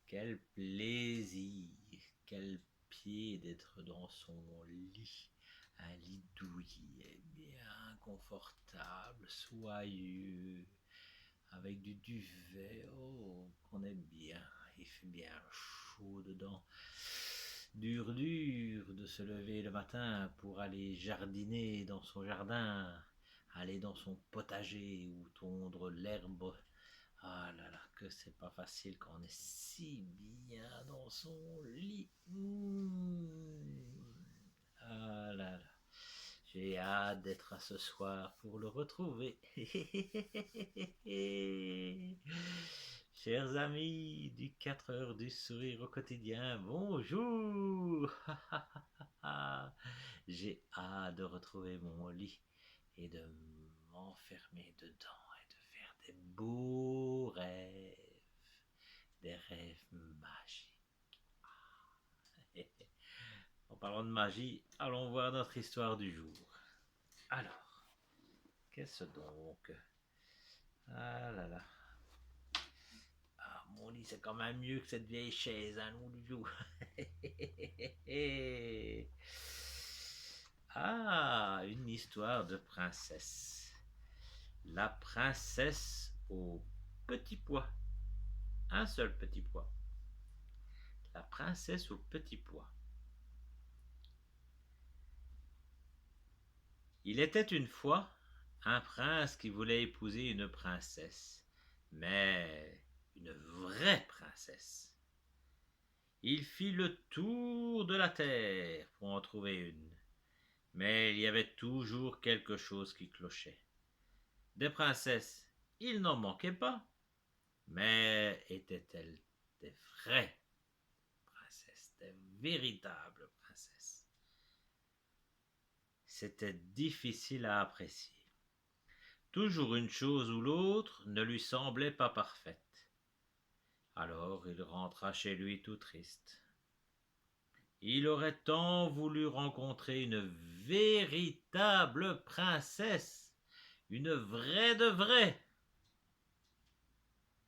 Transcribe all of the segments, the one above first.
Quel plaisir, quel pied d'être dans son lit. Un lit douillet, bien confortable, soyeux, avec du duvet, oh, qu'on aime bien. Il fait bien chaud dedans. Dur, dur de se lever le matin pour aller jardiner dans son jardin, aller dans son potager ou tondre l'herbe. Ah là là, que c'est pas facile quand on est si bien dans son lit. Ah là là, j'ai hâte d'être à ce soir pour le retrouver. Chers amis du 4 heures du sourire au quotidien, bonjour. J'ai hâte de retrouver mon lit et de m'enfermer dedans et de faire des beaux rêves, des rêves magiques. En parlant de magie, allons voir notre histoire du jour. Alors, qu'est-ce donc? Ah là là. Ah, mon lit, c'est quand même mieux que cette vieille chaise, hein, Loulou. Ah, une histoire de princesse. La princesse au petit pois. Un seul petit pois. La princesse au petit pois. Il était une fois un prince qui voulait épouser une princesse, mais une vraie princesse. Il fit le tour de la terre pour en trouver une, mais il y avait toujours quelque chose qui clochait. Des princesses, il n'en manquait pas, mais étaient-elles des vraies princesses, des véritables princesses? C'était difficile à apprécier. Toujours une chose ou l'autre ne lui semblait pas parfaite. Alors il rentra chez lui tout triste. Il aurait tant voulu rencontrer une véritable princesse, une vraie de vraie.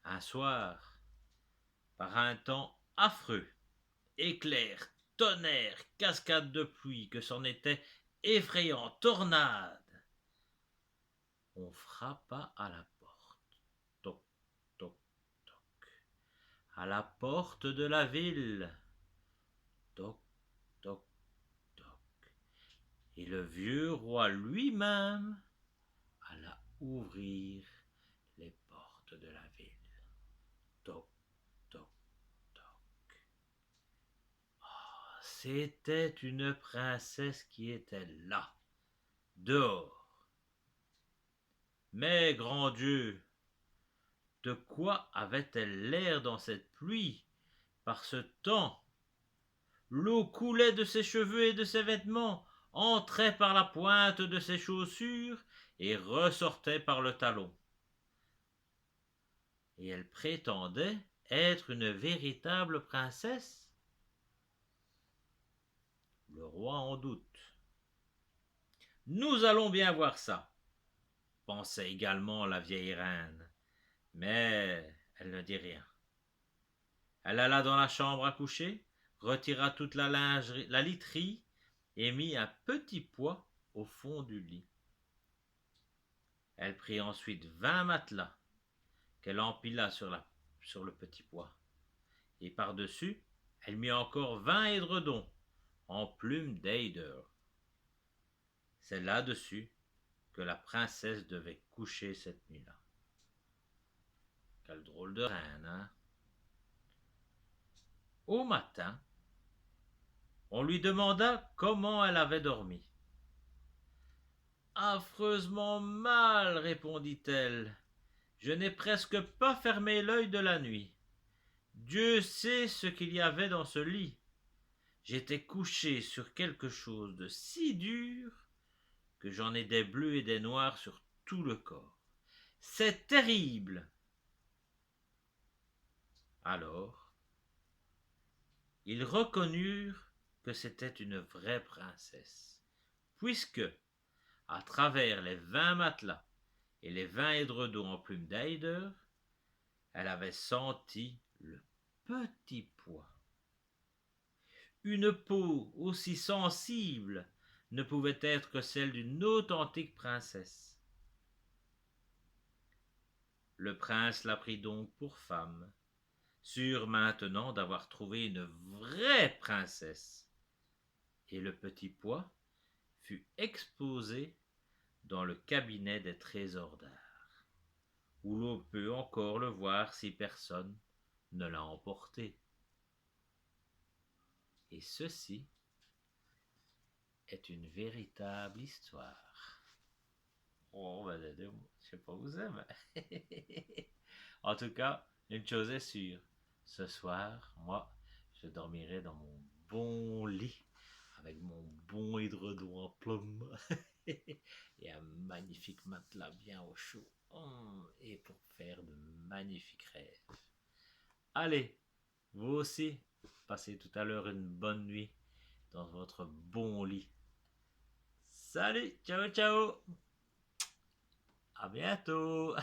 Un soir, par un temps affreux, éclairs, tonnerre, cascades de pluie, que c'en était effrayant, tornade, on frappa à la porte. Toc, toc, toc. À la porte de la ville. Toc, toc, toc. Et le vieux roi lui-même alla ouvrir les portes de la ville. Toc, toc, toc. Oh, c'était une princesse qui était là, dehors. Mais, grand Dieu, de quoi avait-elle l'air dans cette pluie, par ce temps? L'eau coulait de ses cheveux et de ses vêtements, entrait par la pointe de ses chaussures et ressortait par le talon. Et elle prétendait être une véritable princesse? Le roi en doute. Nous allons bien voir ça, pensait également la vieille reine, mais elle ne dit rien. Elle alla dans la chambre à coucher, retira toute la lingerie, la literie, et mit un petit pois au fond du lit. Elle prit ensuite 20 matelas qu'elle empila sur le petit pois, et par-dessus, elle mit encore 20 édredons en plumes d'eider. C'est là-dessus que la princesse devait coucher cette nuit-là. Quelle drôle de reine, hein? Au matin, on lui demanda comment elle avait dormi. Affreusement mal, répondit-elle. Je n'ai presque pas fermé l'œil de la nuit. Dieu sait ce qu'il y avait dans ce lit. J'étais couché sur quelque chose de si dur que j'en ai des bleus et des noirs sur tout le corps. C'est terrible. Alors, ils reconnurent que c'était une vraie princesse, puisque, à travers les 20 matelas et les 20 édredons en plumes d'eider, elle avait senti le petit pois. Une peau aussi sensible ne pouvait être que celle d'une authentique princesse. Le prince la prit donc pour femme, sûr maintenant d'avoir trouvé une vraie princesse. Et le petit pois fut exposé dans le cabinet des trésors d'art, où l'on peut encore le voir si personne ne l'a emporté. Et ceci est une véritable histoire. Oh, ben, je sais pas où c'est, mais... En tout cas, une chose est sûre. Ce soir, moi, je dormirai dans mon bon lit, avec mon bon édredon en plume, et un magnifique matelas bien au chaud, et pour faire de magnifiques rêves. Allez, vous aussi, passez tout à l'heure une bonne nuit dans votre bon lit. Salut, ciao ciao, à bientôt.